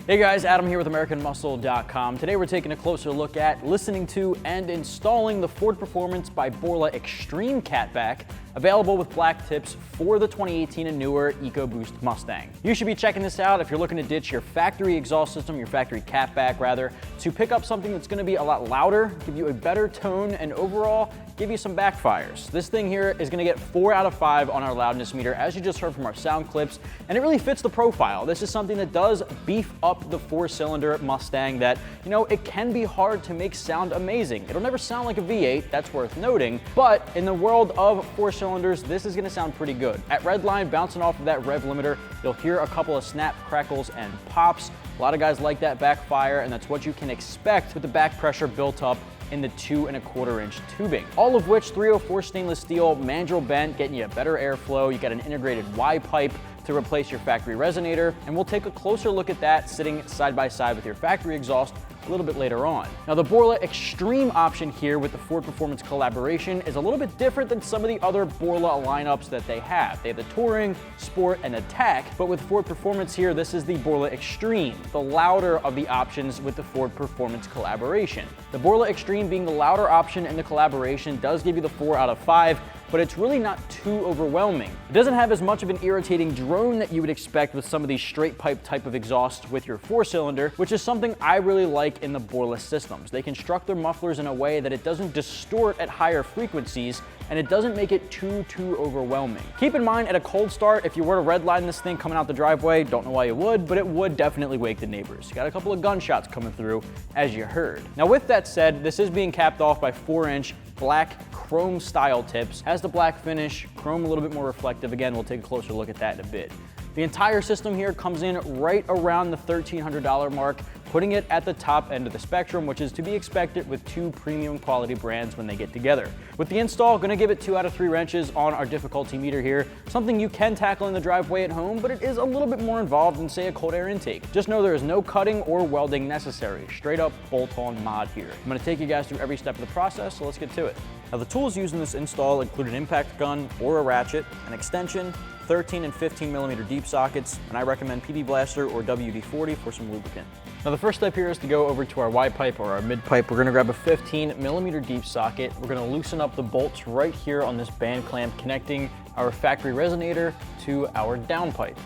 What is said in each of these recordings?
Hey guys, Adam here with AmericanMuscle.com. Today we're taking a closer look at, listening to, and installing the Ford Performance by Borla Extreme Catback, available with black tips for the 2018 and newer EcoBoost Mustang. You should be checking this out if you're looking to ditch your factory exhaust system, your factory catback rather, to pick up something that's going to be a lot louder, give you a better tone, and overall give you some backfires. This thing here is going to get 4 out of 5 on our loudness meter, as you just heard from our sound clips, and it really fits the profile. This is something that does beef up the 4-cylinder Mustang that, you know, it can be hard to make sound amazing. It'll never sound like a V8, that's worth noting, but in the world of 4 cylinders, this is going to sound pretty good. At redline, bouncing off of that rev limiter, you'll hear a couple of snap, crackles, and pops. A lot of guys like that backfire, and that's what you can expect with the back pressure built up in the 2 1/4 inch tubing. All of which 304 stainless steel, mandrel bent, getting you a better airflow. You got an integrated Y pipe to replace your factory resonator, and we'll take a closer look at that sitting side by side with your factory exhaust a little bit later on. Now, the Borla Extreme option here with the Ford Performance collaboration is a little bit different than some of the other Borla lineups that they have. They have the Touring, Sport, and Attack, but with Ford Performance here, this is the Borla Extreme, the louder of the options with the Ford Performance collaboration. The Borla Extreme being the louder option in the collaboration does give you the 4 out of 5, but it's really not too overwhelming. It doesn't have as much of an irritating drone that you would expect with some of these straight pipe type of exhausts with your 4-cylinder, which is something I really like in the Borla systems. They construct their mufflers in a way that it doesn't distort at higher frequencies, and it doesn't make it too overwhelming. Keep in mind, at a cold start, if you were to redline this thing coming out the driveway, don't know why you would, but it would definitely wake the neighbors. You got a couple of gunshots coming through, as you heard. Now, with that said, this is being capped off by 4-inch black chrome style tips. Has the black finish, chrome a little bit more reflective. Again, we'll take a closer look at that in a bit. The entire system here comes in right around the $1,300 mark, putting it at the top end of the spectrum, which is to be expected with 2 premium quality brands when they get together. With the install, gonna give it 2 out of 3 wrenches on our difficulty meter here, something you can tackle in the driveway at home, but it is a little bit more involved than, say, a cold air intake. Just know there is no cutting or welding necessary. Straight up bolt-on mod here. I'm gonna take you guys through every step of the process, so let's get to it. Now, the tools used in this install include an impact gun or a ratchet, an extension, 13 and 15 millimeter deep sockets, and I recommend PD Blaster or WD-40 for some lubricant. Now, the first step here is to go over to our Y pipe or our mid pipe. We're gonna grab a 15 millimeter deep socket. We're gonna loosen up the bolts right here on this band clamp connecting our factory resonator to our down pipe.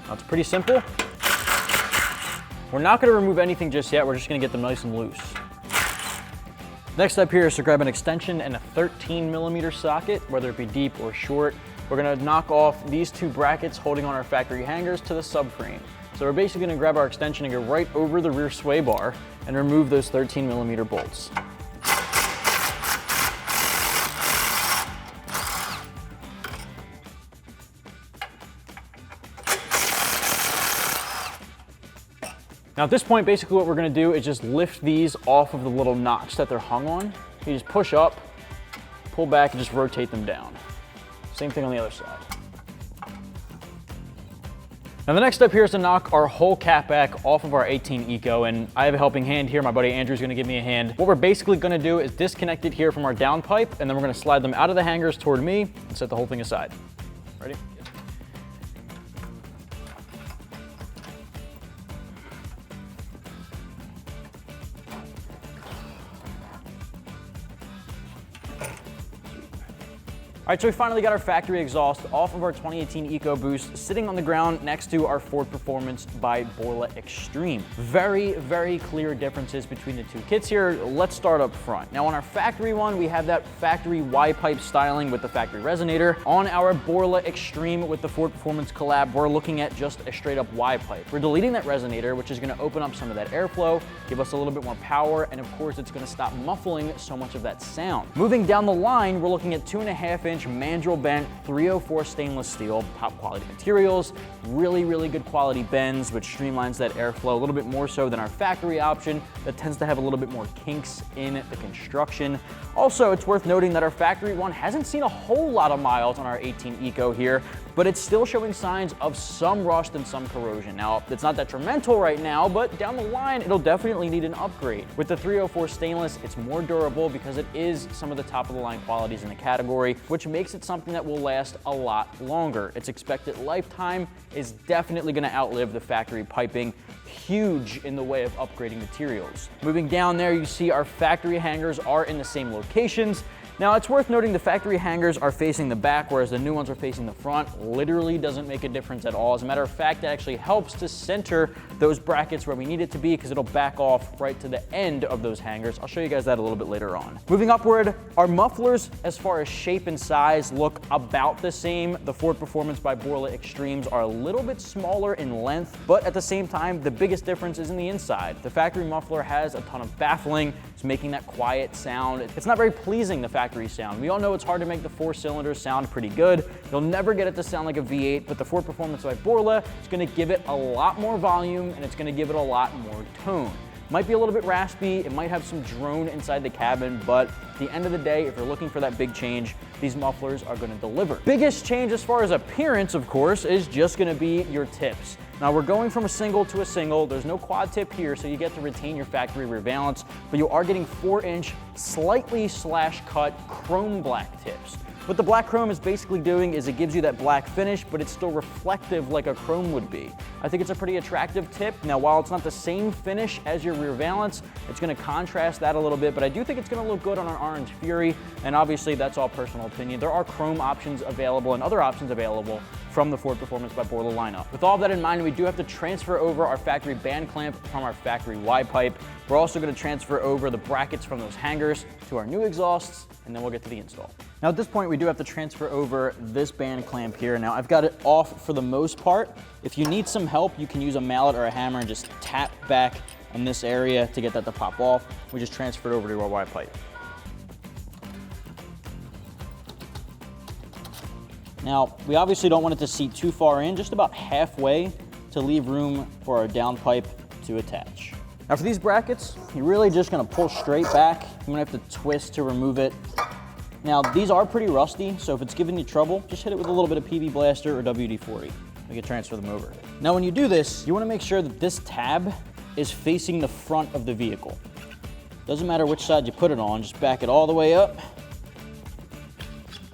Now, it's pretty simple. We're not gonna remove anything just yet. We're just gonna get them nice and loose. Next step here is to grab an extension and a 13 millimeter socket, whether it be deep or short. We're gonna knock off these 2 brackets holding on our factory hangers to the subframe. So we're basically gonna grab our extension and go right over the rear sway bar and remove those 13 millimeter bolts. Now, at this point, basically what we're gonna do is just lift these off of the little notch that they're hung on. You just push up, pull back, and just rotate them down. Same thing on the other side. Now, the next step here is to knock our whole catback off of our 18 Eco, and I have a helping hand here. My buddy Andrew's gonna give me a hand. What we're basically gonna do is disconnect it here from our down pipe, and then we're gonna slide them out of the hangers toward me and set the whole thing aside. Ready? All right, so we finally got our factory exhaust off of our 2018 EcoBoost, sitting on the ground next to our Ford Performance by Borla Extreme. Very, very clear differences between the two kits here. Let's start up front. Now on our factory one, we have that factory Y-pipe styling with the factory resonator. On our Borla Extreme with the Ford Performance collab, we're looking at just a straight up Y-pipe. We're deleting that resonator, which is gonna open up some of that airflow, give us a little bit more power, and of course it's gonna stop muffling so much of that sound. Moving down the line, we're looking at 2.5-inch mandrel bent 304 stainless steel, top quality materials, really, really good quality bends, which streamlines that airflow a little bit more so than our factory option that tends to have a little bit more kinks in the construction. Also, it's worth noting that our factory one hasn't seen a whole lot of miles on our 18 Eco here, but it's still showing signs of some rust and some corrosion. Now, it's not detrimental right now, but down the line, it'll definitely need an upgrade. With the 304 stainless, it's more durable because it is some of the top of the line qualities in the category, which makes it something that will last a lot longer. Its expected lifetime is definitely gonna outlive the factory piping, huge in the way of upgrading materials. Moving down there, you see our factory hangers are in the same locations. Now, it's worth noting the factory hangers are facing the back, whereas the new ones are facing the front. Literally doesn't make a difference at all. As a matter of fact, it actually helps to center those brackets where we need it to be because it'll back off right to the end of those hangers. I'll show you guys that a little bit later on. Moving upward, our mufflers, as far as shape and size, look about the same. The Ford Performance by Borla Extremes are a little bit smaller in length, but at the same time, the biggest difference is in the inside. The factory muffler has a ton of baffling. It's making that quiet sound. It's not very pleasing, the factory sound. We all know it's hard to make the 4 cylinders sound pretty good. You'll never get it to sound like a V8, but the Ford Performance by Borla is gonna give it a lot more volume and it's gonna give it a lot more tone. Might be a little bit raspy, it might have some drone inside the cabin, but at the end of the day, if you're looking for that big change, these mufflers are gonna deliver. Biggest change as far as appearance, of course, is just gonna be your tips. Now we're going from a single to a single. There's no quad tip here, so you get to retain your factory rear valance, but you are getting 4-inch, slightly slash cut chrome black tips. What the black chrome is basically doing is it gives you that black finish, but it's still reflective like a chrome would be. I think it's a pretty attractive tip. Now, while it's not the same finish as your rear valance, it's gonna contrast that a little bit, but I do think it's gonna look good on an Orange Fury, and obviously that's all personal opinion. There are chrome options available and other options available from the Ford Performance by Borla lineup. With all of that in mind, we do have to transfer over our factory band clamp from our factory Y-pipe. We're also gonna transfer over the brackets from those hangers to our new exhausts, and then we'll get to the install. Now at this point, we do have to transfer over this band clamp here. Now I've got it off for the most part. If you need some help, you can use a mallet or a hammer and just tap back on this area to get that to pop off. We just transferred over to our Y-pipe. Now, we obviously don't want it to seat too far in, just about halfway to leave room for our downpipe to attach. Now for these brackets, you're really just gonna pull straight back. I'm gonna have to twist to remove it. Now, these are pretty rusty, so if it's giving you trouble, just hit it with a little bit of PB Blaster or WD-40. We can transfer them over. Now, when you do this, you wanna make sure that this tab is facing the front of the vehicle. Doesn't matter which side you put it on, just back it all the way up,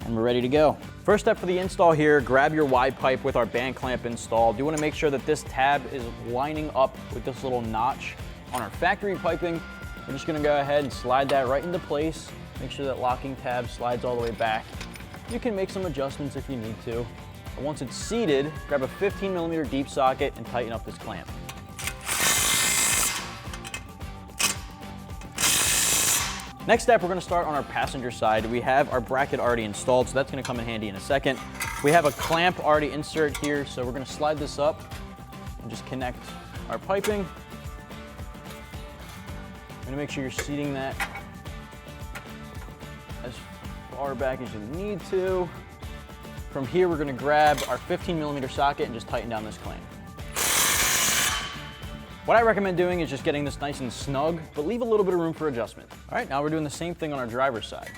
and we're ready to go. First step for the install here, grab your Y-pipe with our band clamp installed. You wanna make sure that this tab is lining up with this little notch on our factory piping. We're just gonna go ahead and slide that right into place. Make sure that locking tab slides all the way back. You can make some adjustments if you need to. But once it's seated, grab a 15mm deep socket and tighten up this clamp. Next step, we're gonna start on our passenger side. We have our bracket already installed, so that's gonna come in handy in a second. We have a clamp already insert here, so we're gonna slide this up and just connect our piping. I'm gonna make sure you're seating that as far back as you need to. From here, we're gonna grab our 15mm socket and just tighten down this clamp. What I recommend doing is just getting this nice and snug, but leave a little bit of room for adjustment. All right, now we're doing the same thing on our driver's side.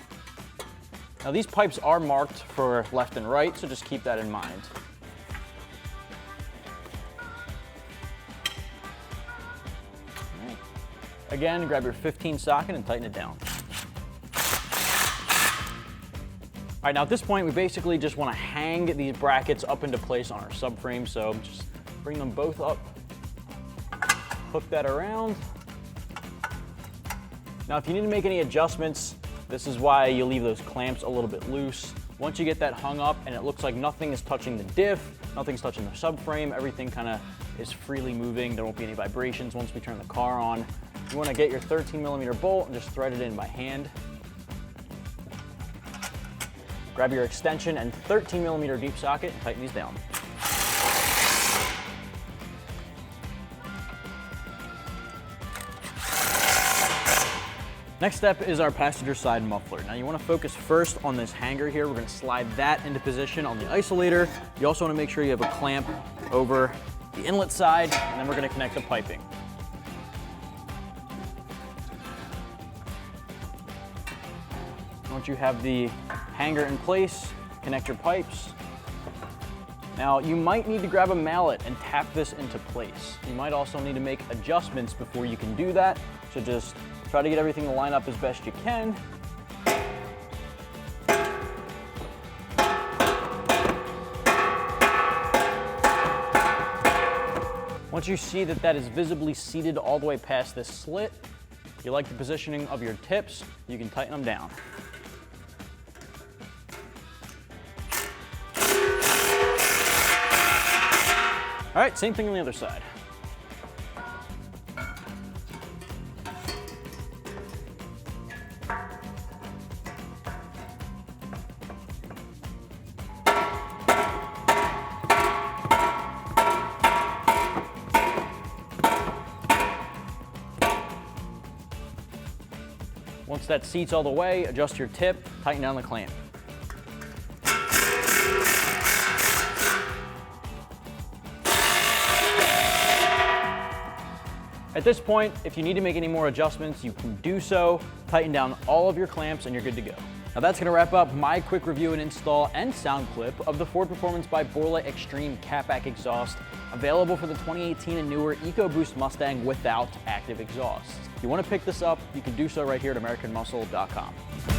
Now these pipes are marked for left and right, so just keep that in mind. All right. Again, grab your 15 socket and tighten it down. All right, now at this point, we basically just wanna hang these brackets up into place on our subframe, so just bring them both up. Hook that around. Now, if you need to make any adjustments, This is why you leave those clamps a little bit loose. Once you get that hung up and it looks like nothing is touching the diff, nothing's touching the subframe, everything kind of is freely moving. There won't be any vibrations once we turn the car on. You want to get your 13mm bolt and just thread it in by hand. Grab your extension and 13mm deep socket and tighten these down. Next step is our passenger side muffler. Now you want to focus first on this hanger here. We're going to slide that into position on the isolator. You also want to make sure you have a clamp over the inlet side, and then we're going to connect the piping. Once you have the hanger in place, connect your pipes. Now you might need to grab a mallet and tap this into place. You might also need to make adjustments before you can do that, so just try to get everything to line up as best you can. Once you see that that is visibly seated all the way past this slit, if you like the positioning of your tips, you can tighten them down. All right, same thing on the other side. Once that seats all the way, adjust your tip, tighten down the clamp. At this point, if you need to make any more adjustments, you can do so. Tighten down all of your clamps and you're good to go. Now that's going to wrap up my quick review and install and sound clip of the Ford Performance by Borla Extreme Catback Exhaust, available for the 2018 and newer EcoBoost Mustang without active exhaust. If you want to pick this up, you can do so right here at AmericanMuscle.com.